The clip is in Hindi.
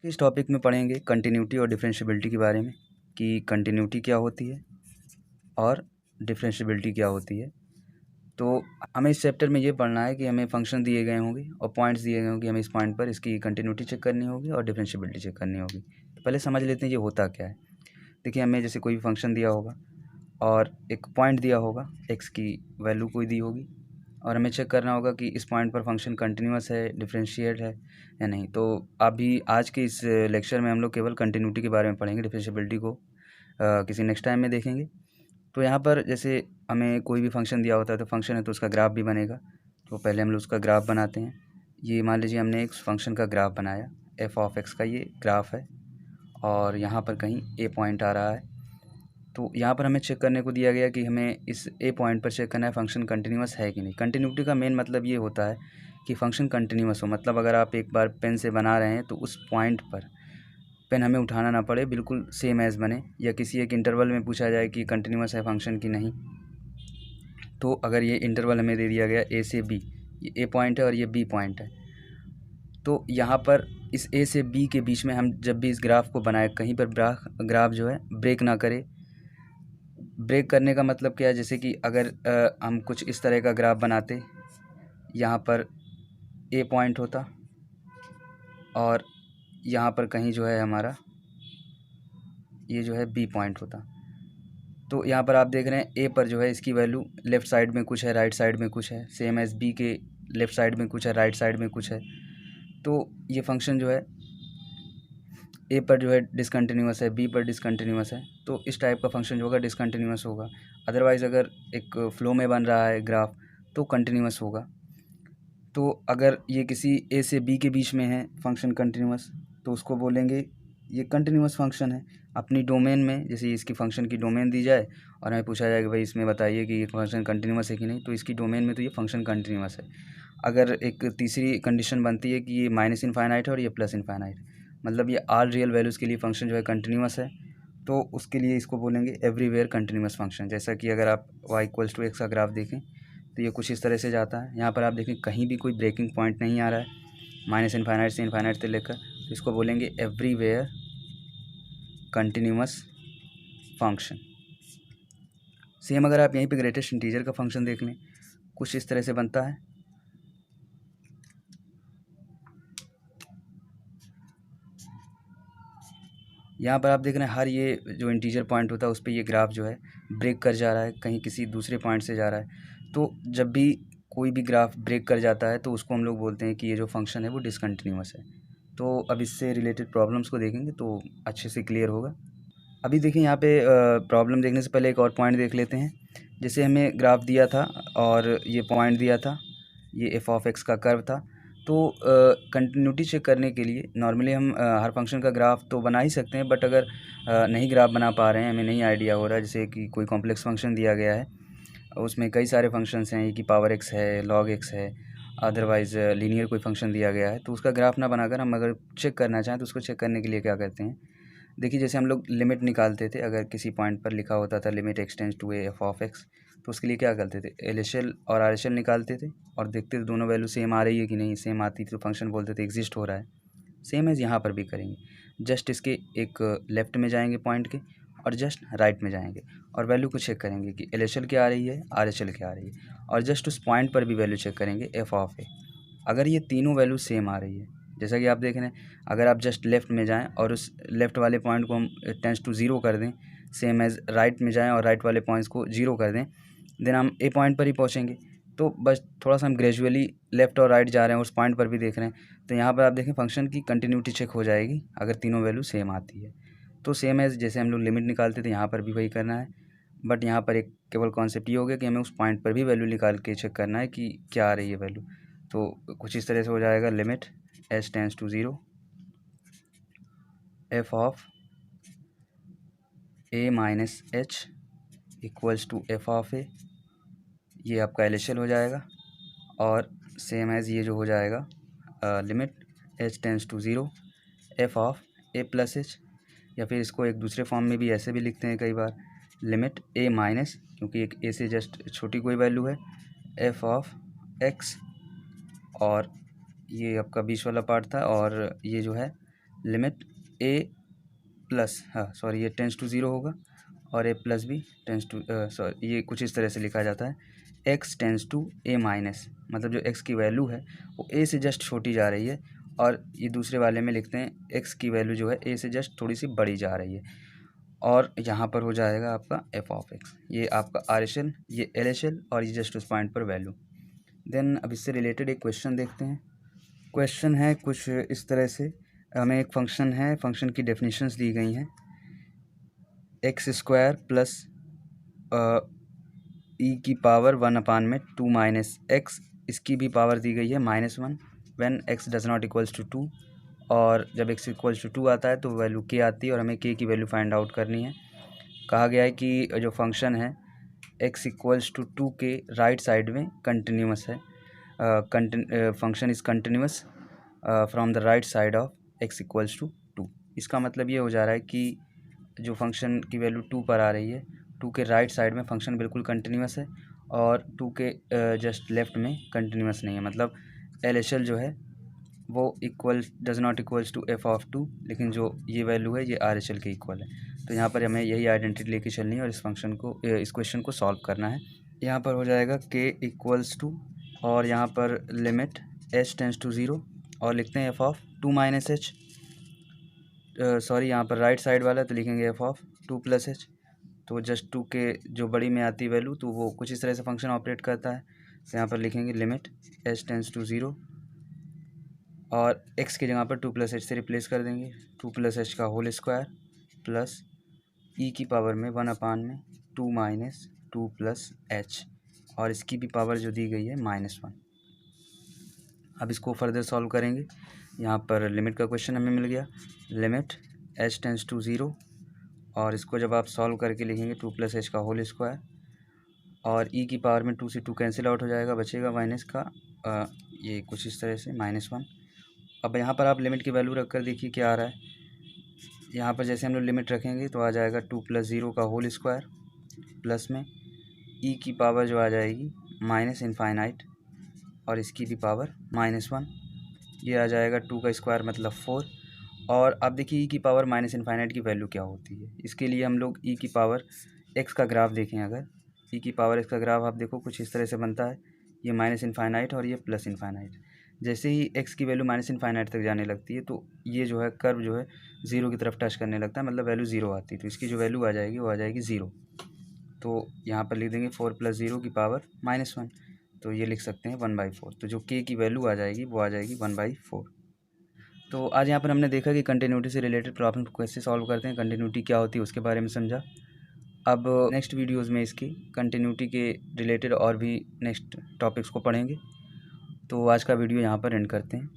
इस टॉपिक में पढ़ेंगे कंटिन्यूटी और डिफरेंशियबिलिटी के बारे में कि कंटिन्यूटी क्या होती है और डिफरेंशियबिलिटी क्या होती है। तो हमें इस चैप्टर में ये पढ़ना है कि हमें फंक्शन दिए गए होंगे और पॉइंट्स दिए गए होंगे, हमें इस पॉइंट पर इसकी कंटिन्यूटी चेक करनी होगी और डिफरेंशियबिलिटी चेक करनी होगी। तो पहले समझ लेते हैं ये होता क्या है। देखिए, हमें जैसे कोई भी फंक्शन दिया होगा और एक पॉइंट दिया होगा, एक्स की वैल्यू कोई दी होगी और हमें चेक करना होगा कि इस पॉइंट पर फंक्शन कंटिन्यूअस है, डिफरेंशिएट है या नहीं। तो अभी आज के इस लेक्चर में हम लोग केवल कंटिन्यूटी के बारे में पढ़ेंगे, डिफरेंशियबिलिटी को किसी नेक्स्ट टाइम में देखेंगे। तो यहाँ पर जैसे हमें कोई भी फंक्शन दिया होता है तो फंक्शन है तो उसका ग्राफ भी बनेगा। तो पहले हम लोग उसका ग्राफ बनाते हैं। ये मान लीजिए हमने एक फंक्शन का ग्राफ बनाया, एफ ऑफ एक्स का ये ग्राफ है और यहाँ पर कहीं ए पॉइंट आ रहा है। तो यहाँ पर हमें चेक करने को दिया गया कि हमें इस ए पॉइंट पर चेक करना है फंक्शन कंटिन्यूअस है कि नहीं। कंटिन्यूटी का मेन मतलब ये होता है कि फंक्शन कंटिन्यूअस हो, मतलब अगर आप एक बार पेन से बना रहे हैं तो उस पॉइंट पर पेन हमें उठाना ना पड़े, बिल्कुल सेम एज बने। या किसी एक इंटरवल में पूछा जाए कि कंटिन्यूअस है फंक्शन की नहीं, तो अगर ये इंटरवल हमें दे दिया गया ए से बी, ये ए पॉइंट है और ये बी पॉइंट है, तो यहाँ पर इस ए से बी के बीच में हम जब भी इस ग्राफ को बनाए कहीं पर ग्राफ जो है ब्रेक ना करे। ब्रेक करने का मतलब क्या है, जैसे कि अगर हम कुछ इस तरह का ग्राफ बनाते, यहाँ पर ए पॉइंट होता और यहाँ पर कहीं जो है हमारा ये जो है बी पॉइंट होता। तो यहाँ पर आप देख रहे हैं ए पर जो है इसकी वैल्यू लेफ़्ट साइड में कुछ है, राइट साइड में कुछ है, सेम एज बी के लेफ़्ट साइड में कुछ है, राइट साइड में कुछ है। तो ये फंक्शन जो है ए पर जो है डिसकंटिन्यूअस है, बी पर डिसकंटिन्यूअस है, तो इस टाइप का फंक्शन जो होगा डिसकंटिन्यूअस होगा। अदरवाइज़ अगर एक फ़्लो में बन रहा है ग्राफ तो कंटिन्यूअस होगा। तो अगर ये किसी ए से बी के बीच में है फंक्शन कंटिन्यूअस, तो उसको बोलेंगे ये कंटिन्यूअस फंक्शन है। अपनी डोमेन में जैसे इसकी फंक्शन की डोमेन दी जाए और हमें पूछा जाए कि भाई इसमें बताइए कि ये फंक्शन कंटिन्यूअस है कि नहीं, तो इसकी डोमेन में तो ये फंक्शन कंटिन्यूअस है। अगर एक तीसरी कंडीशन बनती है कि ये माइनस इनफाइनाइट है और ये प्लस इनफाइनाइट, मतलब ये आल रियल वैल्यूज़ के लिए फंक्शन जो है कंटिन्यूअस है, तो उसके लिए इसको बोलेंगे एवरीवेयर कंटिन्यूअस फंक्शन। जैसा कि अगर आप y इक्वल्स टू एक्स का ग्राफ देखें तो ये कुछ इस तरह से जाता है। यहाँ पर आप देखें कहीं भी कोई ब्रेकिंग पॉइंट नहीं आ रहा है, माइनस इनफाइनाइट से इनफाइनाइट से लेकर, तो इसको बोलेंगे एवरीवेयर कंटिन्यूअस फंक्शन। सेम अगर आप यहीं पे ग्रेटेस्ट इंटीजर का फंक्शन देख लें, कुछ इस तरह से बनता है। यहाँ पर आप देख रहे हैं हर ये जो इंटीजर पॉइंट होता है उस पर ये ग्राफ जो है ब्रेक कर जा रहा है, कहीं किसी दूसरे पॉइंट से जा रहा है। तो जब भी कोई भी ग्राफ ब्रेक कर जाता है तो उसको हम लोग बोलते हैं कि ये जो फंक्शन है वो डिसकंटिन्यूअस है। तो अब इससे रिलेटेड प्रॉब्लम्स को देखेंगे तो अच्छे से क्लियर होगा। अभी देखिए यहाँ पे प्रॉब्लम देखने से पहले एक और पॉइंट देख लेते हैं। जैसे हमें ग्राफ दिया था और ये पॉइंट दिया था, ये एफ ऑफ एक्स का कर्व था। तो कंटिन्यूटी चेक करने के लिए नॉर्मली हम हर फंक्शन का ग्राफ तो बना ही सकते हैं, बट अगर नहीं ग्राफ बना पा रहे हैं, हमें नहीं आइडिया हो रहा है, जैसे कि कोई कॉम्प्लेक्स फंक्शन दिया गया है, उसमें कई सारे फंक्शंस हैं, ए की पावर एक्स है, लॉग एक्स है, अदरवाइज़ लीनियर कोई फंक्शन दिया गया है, तो उसका ग्राफ ना बनाकर हम अगर चेक करना चाहें तो उसको चेक करने के लिए क्या करते हैं। देखिए, जैसे हम लोग लिमिट निकालते थे, अगर किसी पॉइंट पर लिखा होता था limit extends to A F of X, तो उसके लिए क्या करते थे, एल एच एल और आर एच एल निकालते थे और देखते थे दोनों वैल्यू सेम आ रही है कि नहीं। सेम आती थी तो फंक्शन बोलते थे एग्जिस्ट हो रहा है। सेम एज यहाँ पर भी करेंगे, जस्ट इसके एक लेफ़्ट में जाएंगे पॉइंट के और जस्ट राइट में जाएंगे और वैल्यू को चेक करेंगे कि एल एच एल क्या आ रही है, आर एच एल क्या आ रही है, और जस्ट उस पॉइंट पर भी वैल्यू चेक करेंगे एफ ऑफ ए। अगर ये तीनों वैल्यू सेम आ रही है, जैसा कि आप देख रहे हैं, अगर आप जस्ट लेफ़्ट में जाएं और उस लेफ़्ट वाले पॉइंट को हम टेंस टू ज़ीरो कर दें, सेम एज़ राइट में जाएं और राइट वाले पॉइंट्स को ज़ीरो कर दें, देन हम ए पॉइंट पर ही पहुंचेंगे। तो बस थोड़ा सा हम ग्रेजुअली लेफ़्ट और राइट जा रहे हैं, उस पॉइंट पर भी देख रहे हैं, तो यहाँ पर आप देखें फंक्शन की कंटिन्यूटी चेक हो जाएगी अगर तीनों वैल्यू सेम आती है। तो सेम एज़ जैसे हम लोग लिमिट निकालते थे, यहाँ पर भी वही करना है, बट यहाँ पर एक केवल कॉन्सेप्ट ये हो गया कि हमें उस पॉइंट पर भी वैल्यू निकाल के चेक करना है कि क्या आ रही है वैल्यू। तो कुछ इस तरह से हो जाएगा, limit H tends to zero F of a minus h equals to F of a, ये आपका एल एच एल हो जाएगा। और सेम एज़ ये जो हो जाएगा limit H tends to zero F of A plus H, या फिर इसको एक दूसरे फॉर्म में भी ऐसे भी लिखते हैं कई बार, लिमिट ए माइनस, क्योंकि एक ए से जस्ट छोटी कोई वैल्यू है, एफ ऑफ एक्स, और ये आपका बीच वाला पार्ट था, और ये जो है लिमिट ए प्लस, हाँ सॉरी, ये टेंस टू ज़ीरो होगा और ए प्लस भी टेंस टू, सॉरी ये कुछ इस तरह से लिखा जाता है, X tends to A minus, मतलब जो एक्स की वैल्यू है वो ए से जस्ट छोटी जा रही है, और ये दूसरे वाले में लिखते हैं एक्स की वैल्यू जो है ए से जस्ट थोड़ी सी बड़ी जा रही है, और यहाँ पर हो जाएगा आपका एफ ऑफ एक्स, ये आपका आर एच एल, ये एल एच एल, और ये जस्ट उस पॉइंट पर वैल्यू। देन अब इससे रिलेटेड एक क्वेश्चन देखते हैं। क्वेश्चन है कुछ इस तरह से, हमें एक फंक्शन है, फंक्शन की डेफिनेशंस दी गई हैं, एक्स स्क्वायर प्लस ई की पावर 1 में 2 माइनस एक्स, इसकी भी पावर दी गई है -1 when X does not equals to 2, और जब एक्स इक्वल्स टू 2 आता है तो वैल्यू के आती है और हमें के की वैल्यू फाइंड आउट करनी है। कहा गया है कि जो फंक्शन है एक्स इक्वल्स टू 2 के राइट साइड में कंटिन्यूस है, function is continuous from the right side of X equals to 2। इसका मतलब ये हो जा रहा है कि जो फंक्शन की वैल्यू 2 पर आ रही है, 2 के राइट साइड में फंक्शन बिल्कुल कंटिन्यूस है, और 2 के जस्ट लेफ्ट में कंटिन्यूस नहीं है, मतलब एल एच एल जो है वो equal does not equals to F of 2, लेकिन जो ये वैल्यू है ये आर एच एल के इक्वल है। तो यहाँ पर हमें यही आइडेंटिटी लेके चलनी है और इस फंक्शन को, इस क्वेश्चन को सॉल्व करना है। यहाँ पर हो जाएगा के इक्वल्स टू, और यहाँ पर लिमिट एच टेंस टू 0, और लिखते हैं F of 2 minus H, sorry यहाँ पर राइट साइड वाला तो लिखेंगे एफ ऑफ 2 प्लस एच, तो जस्ट 2 के जो बड़ी में आती है वैल्यू तो वो कुछ इस तरह से फंक्शन ऑपरेट करता है। तो यहाँ पर लिखेंगे लिमिट एच टेंस टू 0, और एक्स की जगह पर 2 प्लस एच से रिप्लेस कर देंगे, 2 प्लस एच का होल स्क्वायर प्लस ई की पावर में 1 में 2 माइनस 2 प्लस एच, और इसकी भी पावर जो दी गई है -1। अब इसको फर्दर सॉल्व करेंगे। यहाँ पर लिमिट का क्वेश्चन हमें मिल गया, लिमिट एच टेंस टू 0, और इसको जब आप सॉल्व करके लिखेंगे 2 प्लस एच का होल स्क्वायर, और ई की पावर में 2 से 2 कैंसिल आउट हो जाएगा, बचेगा माइनस का ये कुछ इस तरह से -1। अब यहाँ पर आप लिमिट की वैल्यू रख कर देखिए क्या आ रहा है। यहाँ पर जैसे हम लोग लिमिट रखेंगे तो आ जाएगा 2 + 0 का होल स्क्वायर, प्लस में ई की पावर जो आ जाएगी -∞, और इसकी भी पावर -1, ये आ जाएगा 2 का स्क्वायर मतलब 4। और अब देखिए ई की पावर -∞ की वैल्यू क्या होती है। इसके लिए हम लोग ई की पावर एक्स का ग्राफ देखें, अगर ई की पावर एक्स का ग्राफ आप देखो कुछ इस तरह से बनता है, ये -∞ और ये +∞। जैसे ही एक्स की वैल्यू -∞ तक जाने लगती है तो ये जो है कर्व जो है 0 की तरफ टच करने लगता है, मतलब वैल्यू 0 आती है, तो इसकी जो वैल्यू आ जाएगी वो आ जाएगी 0। तो यहाँ पर लिख देंगे 4 + 0 की पावर -1, तो ये लिख सकते हैं 1/4। तो जो के की वैल्यू आ जाएगी वो आ जाएगी 1/4। तो आज यहाँ पर हमने देखा कि कंटिन्यूटी से रिलेटेड प्रॉब्लम को कैसे सॉल्व करते हैं, कंटिन्यूटी क्या होती है उसके बारे में समझा। अब नेक्स्ट वीडियोज़ में इसकी कंटिन्यूटी के रिलेटेड और भी नेक्स्ट टॉपिक्स को पढ़ेंगे। तो आज का वीडियो यहाँ पर एंड करते हैं।